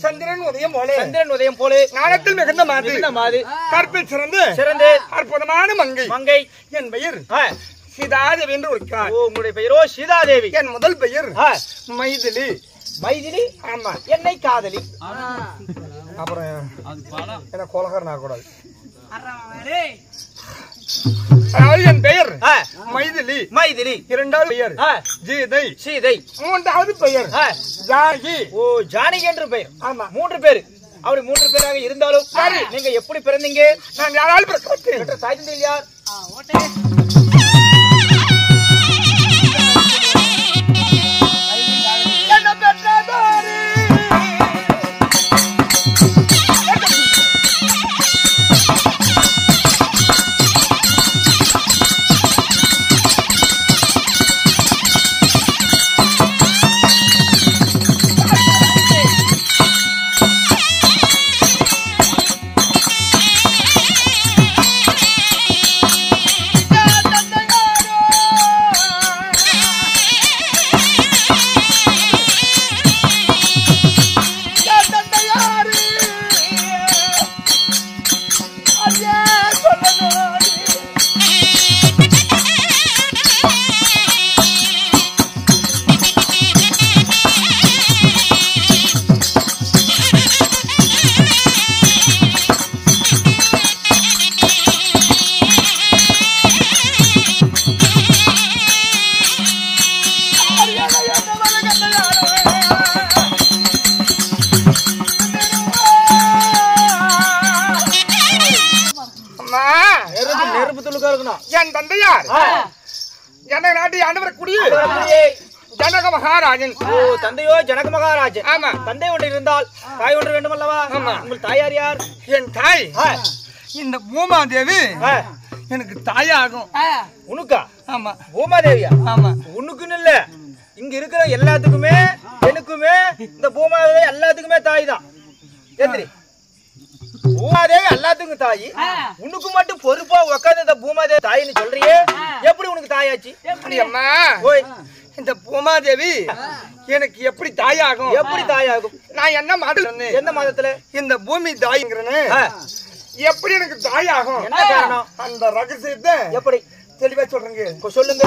சந்திரன் உதயம் போலே ஞானத்தில் மிகுந்த மாது கற்பில் சிறந்து அற்புதமான மங்கை என் பெயர் சீதாதேவி என்று இருக்கிறார். உங்களுடைய பெயரோ சீதாதேவி. என் முதல் பெயர் மைதிலி. மைதிலி? ஆமா. என்னை காதலி. அப்புறம் என்ன கோலகர் ஆகக்கூடாது. என் பெயர் மைதிலி. இரண்டாவது பெயர் சீதை. மூன்றாவது பெயர் ஜானகி. ஜானகி என்று பெயர். ஆமா. 3 பேர். அப்படி 3 பேராக இருந்தாலும் நீங்க எப்படி பிறந்தீங்க? நான் யாரால் பிறக்க தாய் தந்தை யார்? என் தந்தையார் ஜனக நாட்டை ஆண்டவர் குடியே ஜனக மகாராஜன். தந்தையோ ஜனக மகாராஜன். ஆமா. தந்தை ஒன்று இருந்தால் தாய் ஒன்று வேண்டும் அல்லவா? ஆமா. உங்கள் தாயார் யார்? என் தாய் இந்த பூமாதேவி எனக்கு தாயாகும். உனக்கா? ஆமா. பூமாதேவியா? ஆமா. உனக்குன்னு இல்ல, இங்க இருக்கிற எல்லாத்துக்குமே எனக்குமே இந்த பூமாதேவி எல்லாத்துக்குமே தாய் தான். எந்திரி. பூமாதேவி எல்லாத்துக்கும் தாய், உனக்கு மட்டும் பொறுப்பா உட்காந்து இந்த பூமாதேவி தாயின்னு சொல்றியே, எப்படி உனக்கு தாயாச்சு? அம்மா ஓய், இந்த பூமாதேவி எனக்கு எப்படி தாயாகும்? எப்படி தாயாகும்? நான் என்ன மதம்? எந்த மதத்துல? இந்த பூமி தாய்ங்கிறேன்னு எப்படி எனக்கு தாயாகும்? என்ன காரணம்? அந்த ரகசியத்தை எப்படி தெளிவா சொல்றேங்க. சொல்லுங்க.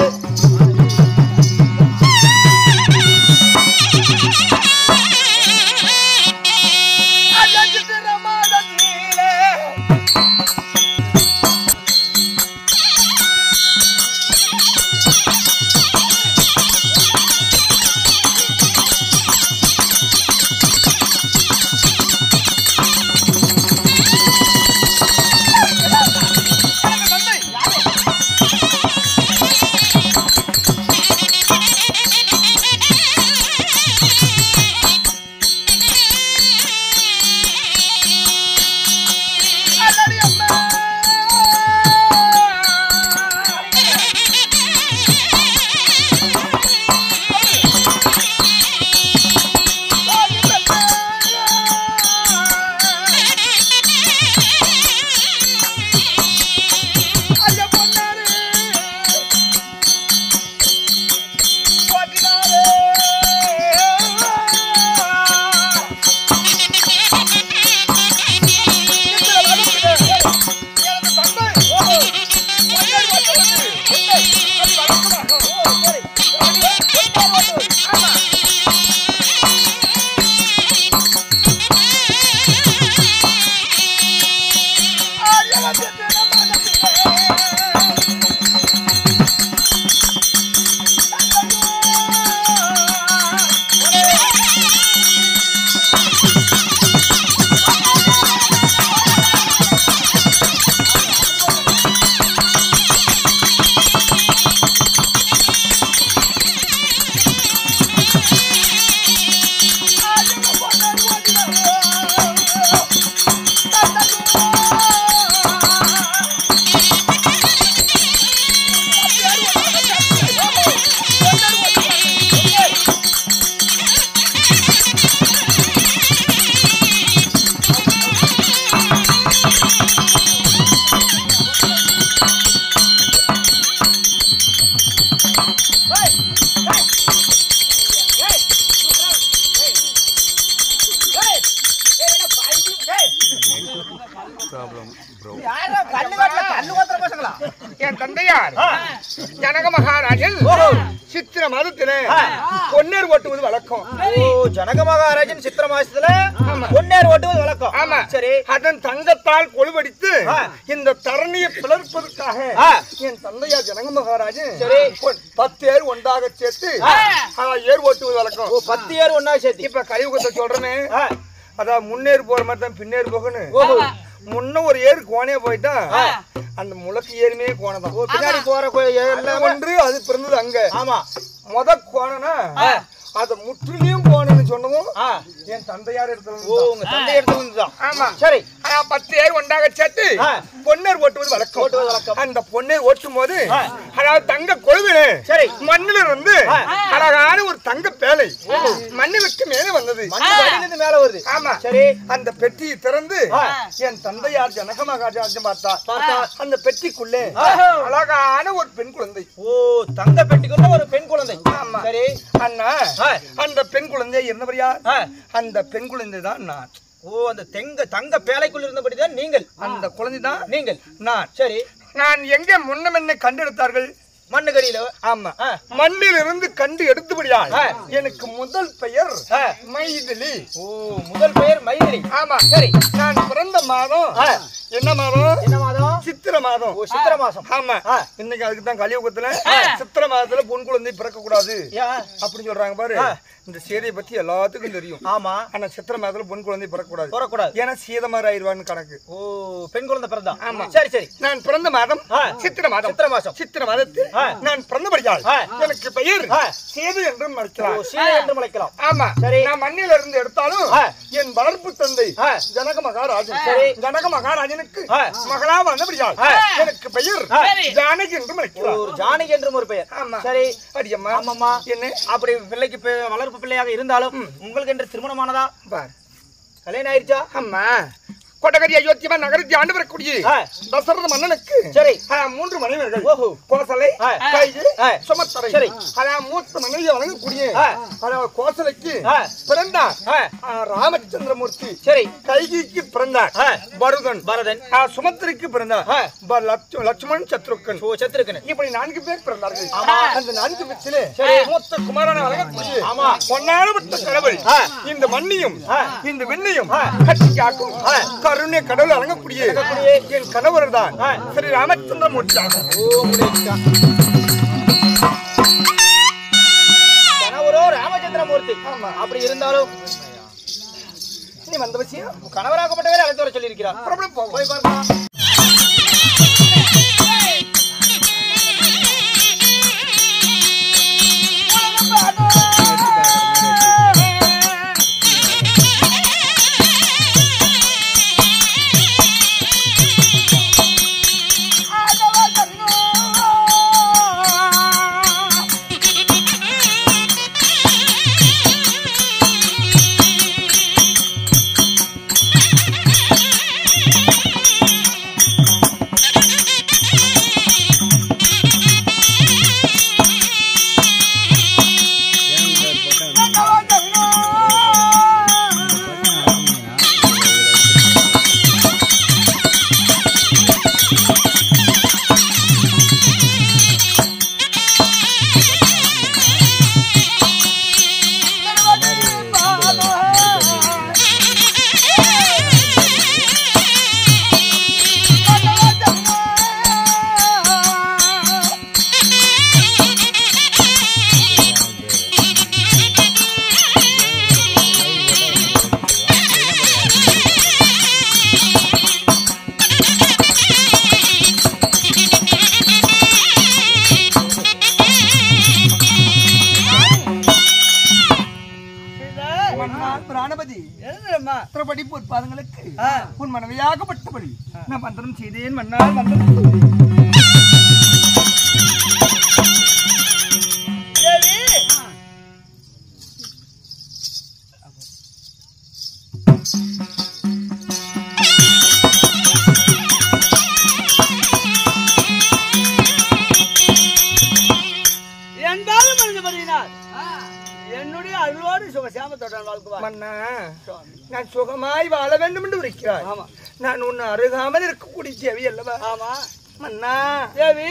என் தந்தையார் ஜனக மகாராஜன் சித்திர மாதத்திலே பொன்னேர் ஓட்டுவது வழக்கம். ஜனக மகாராஜன் சித்திர மாசத்துல பொன்னேர் ஓட்டுவது வழக்கம். ஆமா. சரி. அதன் தங்கத்தால் கொழுவடித்து இந்த தரணியை பிளர்ப்பதற்காக என் தந்தையார் ஜனக மகாராஜன் 10 ஏர் ஒன்றாக சேர்த்து ஏர் ஓட்டுவது வழக்கம். 10 ஏர் ஒன்னா சேர்த்து. இப்ப கலியுகத்தை சொல்றேன்னு அதான் முன்னேறு போற மாதிரி தான் பின்னேறு போகணும். முன்ன ஒரு ஏறு கோணையா போயிட்டா அந்த முளக்கு ஏறுமே கோணதான். பின்னாடி போற ஒன்று அது பிறந்தது அங்க. ஆமா. முத கோணனா அத முற்றிலையும் கோணன்னு சொன்னதும் என் தந்தையார் இடத்துல. உங்க தந்தை இடத்துல. ஆமா. சரி. 10 ஏர் ஒன்றாக சேர்த்து பொன்னேர் ஓட்டுவது வழக்கம். அந்த பொன்னேர் ஓட்டும் போது அதாவது தங்க கொழுவினு சரி மண்ணில இருந்து அழகான ஒரு தங்க பேலை மண்ணுக்கு மேலே வந்தது. மேல வருது. ஆமா. சரி. அந்த பெட்டியை திறந்து என் தந்தையார் ஜனக மகாராஜன் பார்த்தா அந்த பெட்டிக்குள்ளே அழகான ஒரு பெண் குழந்தை. தங்க பெட்டிக்குள்ள ஒரு பெண் குழந்தை. ஆமா. சரி. அண்ணா அந்த பெண் குழந்தை இருந்தவர் யார்? அந்த பெண் குழந்தை தான் நான். அந்த தங்க பேழைக்குள் இருந்தபடிதான் நீங்கள். அந்த குழந்தை தான் நீங்கள். நான். சரி. நான் எங்கே முன்னம் என்ன கண்டெடுத்தார்கள்? மண்ணுக்கடியில. ஆமா. மண்ணில் இருந்து கண்டு எடுத்தபடியால் எனக்கு முதல் பெயர் மைதிலி. முதல் பெயர் மைதிலி. ஆமா. சரி. நான் பிறந்த மாதம் என்ன மாதம்? என்ன மாதம்? சித்திர மாதம். சித்திர மாசம். ஆமா. இன்னைக்கு அதுக்கு தான் கலியுகத்துல சித்திர மாதத்துல பொன் குழந்தை பிறக்க கூடாது அப்படின்னு சொல்றாங்க பாரு. இந்த சீதையை பத்தி எல்லாத்துக்கும் தெரியும். ஆமா. ஆனா சித்திரை மாதத்துல பொன் குழந்தை பிறக்கூடாது. ஏன்னா சீதமாரி ஆயிடுவான்னு கணக்கு. ஓ, பெண் குழந்தை பிறந்தா. ஆமா. சரி. நான் பிறந்த மாதம் சித்திரை மாதம். சித்திரை மாதத்தில் நான் பிறந்தபடியால் எனக்கு பெயர் சேது என்றும் அழைக்கலாம். ஆமா. நான் மண்ணில இருந்து எடுத்தாலும் என் வளர்ப்பு தந்தை ஜனக மகாராஜனுக்கு மகளா வந்தபடியால் எனக்கு பெயர் ஜானகி என்றும் அழைக்கலாம். ஜானகி என்றும் ஒரு பெயர். சரி. அடியம்மா. ஆமாம்மா. என்ன அப்படி பிள்ளைக்கு வளர்ப்பு பிள்ளையாக இருந்தாலும் உங்களுக்கு என்று திருமணமானதா? கல்யாணம் ஆயிடுச்சா? அம்மா கொட்டகரி அயோத்தியமா நகரத்தை ஆண்டு வரக்கூடிய தசரத மன்னனுக்கு சரி 3 மனைவிகள். கோசலை, கைகி, சுமத்தரை. சரி. மூத்த மனைவியை வழங்கக்கூடிய கோசலைக்கு பிறந்தார் ராமச்சந்திரமூர்த்தி. சரி. கைகிக்கு பிறந்தார் பரதன். சுமத்திரைக்கு பிறந்தார் லட்சுமணன், சத்ருக்கன். இப்படி 4 பேர் பிறந்தார்கள். அந்த 4 பேத்திலே மூத்த குமாரனை வழங்கக்கூடிய பொன்னானப்பட்ட கடவுள் இந்த மண்ணையும் இந்த விண்ணையும் கட்டி காக்கும் கருணை கடவுள் வழங்கக்கூடிய என் கணவர் தான் ஸ்ரீ ராமச்சந்திரமூர்த்தி. கணவரோ ராமச்சந்திரமூர்த்தி. அப்படி இருந்தாலும் நீ வந்த விஷயம் கணவராகப்பட்டவரை அழைத்து வர சொல்லியிருக்கிறார். போய் பார்க்கலாம். உன் மனைவியாகப்பட்டபடி நான் மந்திரம் செய்தேன். மன்னால் மந்திரம் என்னுடைய அருளோடு சுகசாமத்துடன் வாழ்க்குவார். மன்னா நான் சுகமாய் வாழ வேண்டும் என்று இருக்கிறாய். ஆமா. நான் உன்னை அருகாமல் இருக்கக்கூடிய தேவி அல்லவா? ஆமா. மன்னா தேவி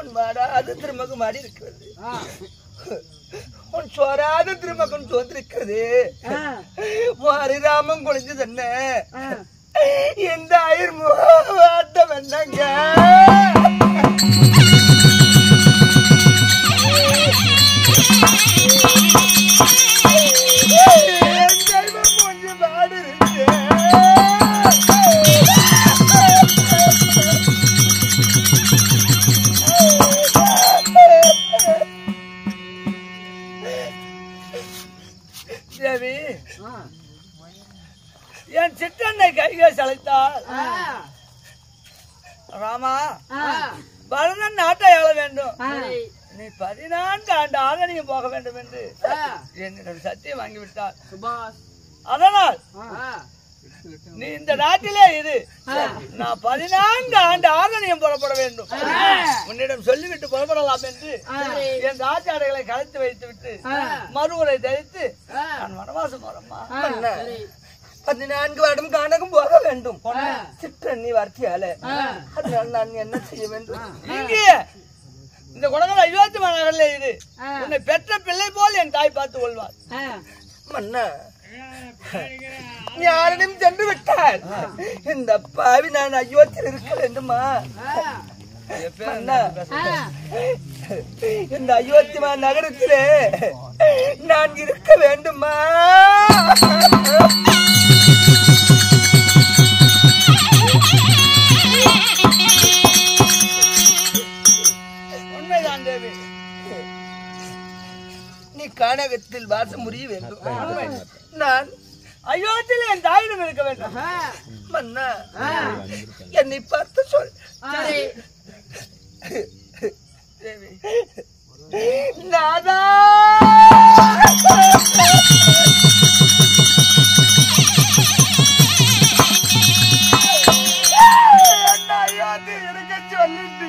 உன் மாடாத திருமகம் மாடி இருக்கிறது, உன் சோராத திருமகன் சோர்ந்திருக்கிறது. மாரிராமன் குளிஞ்சது என்ன எந்த ஆயிரம் ஆட்டம் என்னங்க கொஞ்சம் பாடு இருக்கு. தேவி என் சிற்றன்னை கைகை சளைத்தால் ராமா பரதன் நாட்டை ஆள வேண்டும், நீ 14 ஆண்டு ஆதரணையும் போக வேண்டும் என்று என்னிடம் சத்தியம் வாங்கிவிட்டார். அதனால் நீ இந்த நாட்டிலே இரு, நான் 14 ஆண்டு ஆதரணையும் புறப்பட வேண்டும். உன்னிடம் சொல்லிவிட்டு புறப்படலாம் என்று என் ராஜாடைகளை கலைத்து வைத்து விட்டு மறுமுறை தரித்து நான் வனவாசம் போறேம்மா. 14 வருடம் காணகம் போக வேண்டும் சிற்றண்ணி வார்த்தையால. அதனால நான் என்ன செய்ய வேண்டும்? இங்கே இந்த குணங்கள் அயோத்தி நகரிலே இது உன்னை பெற்ற பிள்ளை போல் என் தாய் பார்த்து கொள்வார். மன்னா யாரிடம் சென்று விட்டால் இந்த பாவி நான் அயோத்தியில் இருக்க வேண்டுமா? இந்த அயோத்தி நகரத்திலே நான் இருக்க வேண்டுமா? உண்மைதான் தேவி, நீ கானகத்தில் வாசம் முறிய வேண்டும். நான் அயோத்தியில் என் தாயிடம் இருக்க வேண்டும். மன்னா என்னை பார்த்து சொல். தேவி நாதா அயோத்தி இருக்க சொல்லிட்டு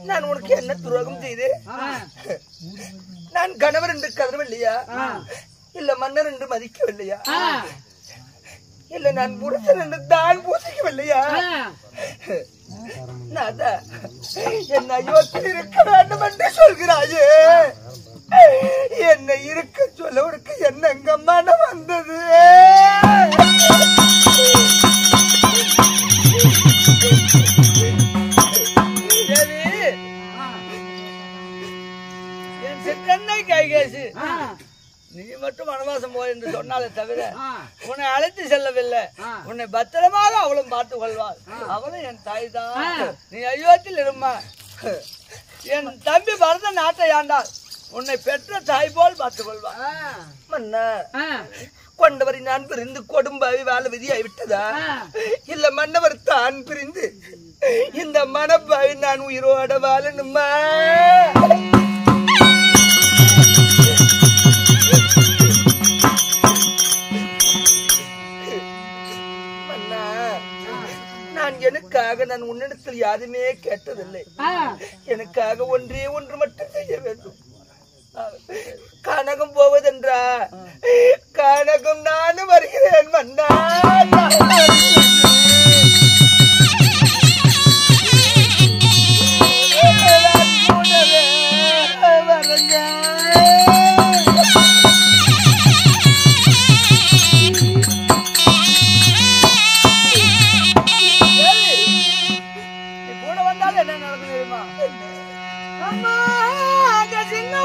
நான் உனக்கு என்ன துரோகம் செய்து? நான் கணவர் என்று கதறவில்லையா? இல்ல மன்னர் என்று மதிக்கவில்லையா? இல்ல நான் புருஷன் என்று தான் பூசிக்கவில்லையா? என்ன அயோத்தியில் இருக்க வேண்டும் என்று சொல்கிறாயே, என்னை இருக்க சொல்ல உனக்கு என்னங்க மனம் வந்தது? சிற்றன்னை கைகேசி நீ மட்டும் வனவாசம் போய் என்று சொன்னாலே தவிர உன்னை அழைத்து செல்லவில்லை. உன்னை பத்திரமாக அவளும் பார்த்துக் கொள்வாள். அவளும் என் தாய் தான். நீ அயோத்தியில் இருமா. என் தம்பி பரத நாட்டை ஆண்டாள். உன்னை பெற்ற தாய் போல் பார்த்துக் கொள்வாள். மன்னா கொண்டவரை நான் பிரிந்து கொடும்பாவி வாழ விதியாய் விட்டதா? இல்ல மன்னவர் தான் பிரிந்து இந்த மனப்பாவி நான் உயிரோட வாழணுமா? மன்னா நான் எனக்காக நான் உன்னிடத்தில் யாருமே கேட்டதில்லை. எனக்காக ஒன்றே ஒன்று மட்டும் செய்ய வேண்டும். கனகம் போவதென்றா கனகம் நானும் வருகிறேன் மன்னா. கூட வந்தாலும் என்ன நடக்குது தெரியுமா? அம்மா சின்ன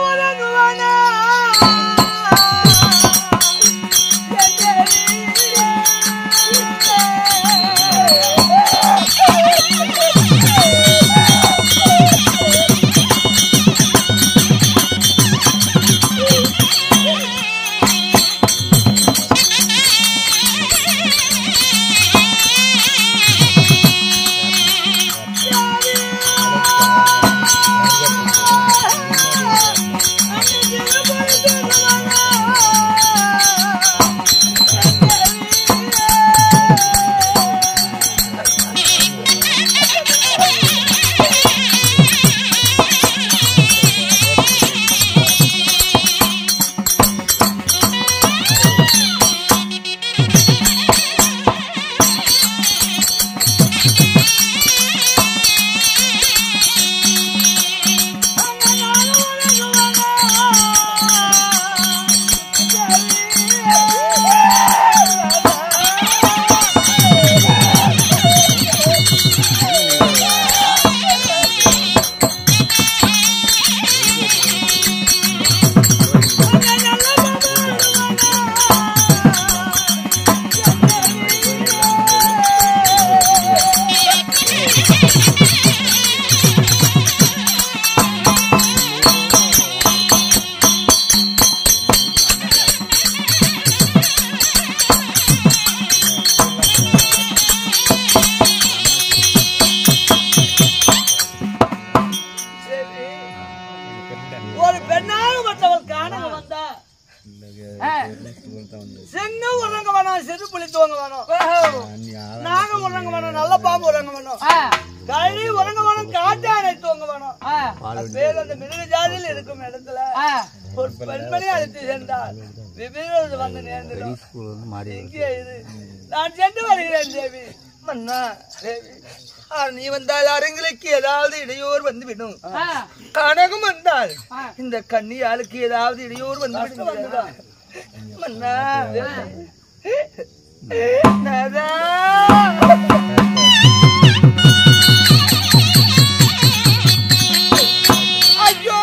ஒரு பெண்ணாக மற்றவள் காணக வந்தா சிங்கம் உறங்க வேணும், சிறு புலி தூங்க வேணும், நாகம் உறங்க வேணும், நல்ல பாம்பு உறங்க வேணும், கழி உறங்க வேணும், காட்டானை தூங்க வேணும். பேர் அந்த மிருக ஜாதியில் இருக்கும் இடத்துல ஒரு பெண்மணி அழைத்து சென்றார். விபீரன் வந்து நேர்ந்துடும். இங்கே இது நான் சென்று வருகிறேன் தேவி. மன்னா தேவி நீ வந்தால் அரங்களுக்கு ஏதாவது இடையூறு வந்து விடும். கனகம் வந்தால் இந்த கன்னியாளுக்கு ஏதாவது இடையூறு வந்து விடும். மன்னா ஐயோ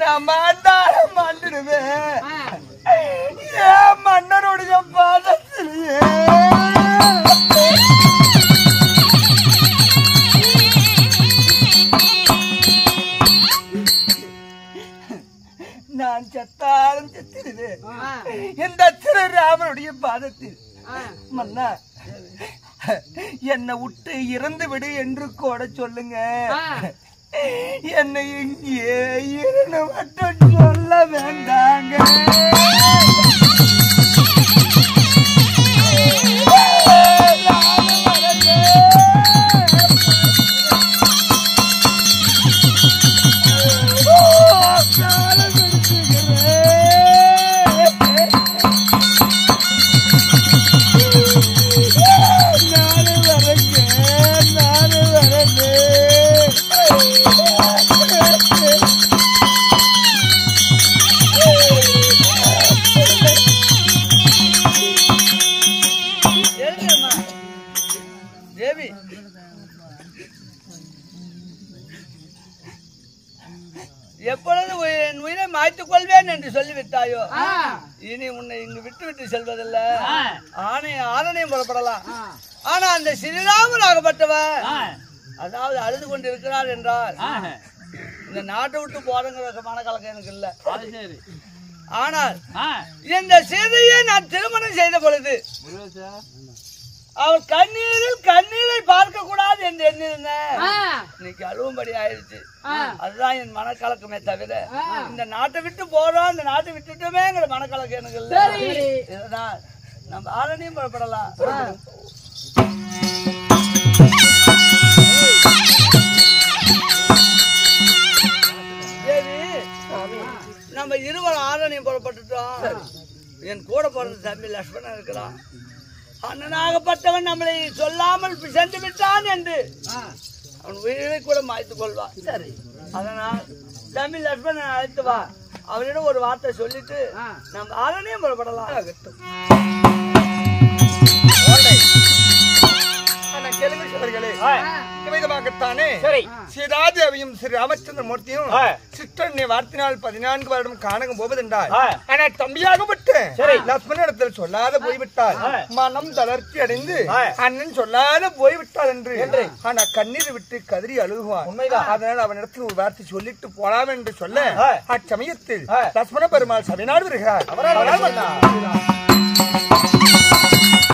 நான் மாண்டுடுவேன் ஏன் மன்னருடைய பாதத்திலேயே நான் செத்தாலும் செத்திருவேன் இந்த ராமனுடைய பாதத்தில். மன்னா என்னை விட்டு இறந்து விடு என்று கூட சொல்லுங்க, என்னை இங்கே இருந்து மட்டும் சொல்ல வேண்டாங்க. எப்பொழுது என் உயிரை மாய்த்துக் கொள்வேன் என்று சொல்லிவிட்டாயோ, இனி உன்னை இங்கு விட்டு விட்டு செல்வதில்ல. ஆணையம் புறப்படலாம். ஆனா அந்த ஸ்ரீராமன் ஆகப்பட்டவன் அதாவது அழுது கொண்டு இருக்கிறார் என்றால் இந்த நாட்டை விட்டு போறங்கிற மனக்கலக்கம் எனக்கு இல்ல. ஆனால் இந்த சீதையை நான் திருமணம் செய்த பொழுது அவர் கண்ணீரை பார்க்க கூடாது என்று எண்ணிருந்தேன். இன்னைக்கு அழுவும்படி ஆயிடுச்சு. அதுதான் என் மனக்கலக்கமே தவிர இந்த நாட்டை விட்டு போறோம், இந்த நாட்டை விட்டுட்டோமேங்கிற மனக்கலக்கம் எனக்கு இல்லை. இதுதான் நம்ம ஆரணியும் புறப்படலாம். நம்ம இருவர் ஆரணியும் புறப்பட்டுட்டோம். என் கூட பிறந்த தம்பி லட்சுமணன் இருக்கிறான். அண்ணனாகப்பட்டவன் நம்மளை சொல்லாமல் சென்று விட்டான் என்று அவன் உயிரை கூட மாய்த்துக் கொள்வான். சரி, அதனால் தம்பி லட்சுமணன் அழைத்து வா, அவரிடம் ஒரு வார்த்தை சொல்லிட்டு நம்ம ஆரணியும் புறப்படலாம். ஸ்ரீராஜாவையும் ஸ்ரீ ராமச்சந்திர மூர்த்தியும் சிற்றன்னை வார்த்தினால் 14 வருடம் காணகம் போவதென்றால் ஆனால் தம்பியாகப்பட்டு லட்சுமணனிடத்தில் சொல்லாத போய்விட்டால் மனம் தளர்ச்சி அடைந்து அண்ணன் சொல்லாத போய்விட்டால் என்று ஆனா கண்ணீர் விட்டு கதறி அழுகுவான். அதனால் அவனிடத்தில் ஒரு வார்த்தை சொல்லிட்டு போலாம் என்று சொல்ல அச்சமயத்தில் லட்சுமண பெருமாள் சபைநாடு வருகிறார்.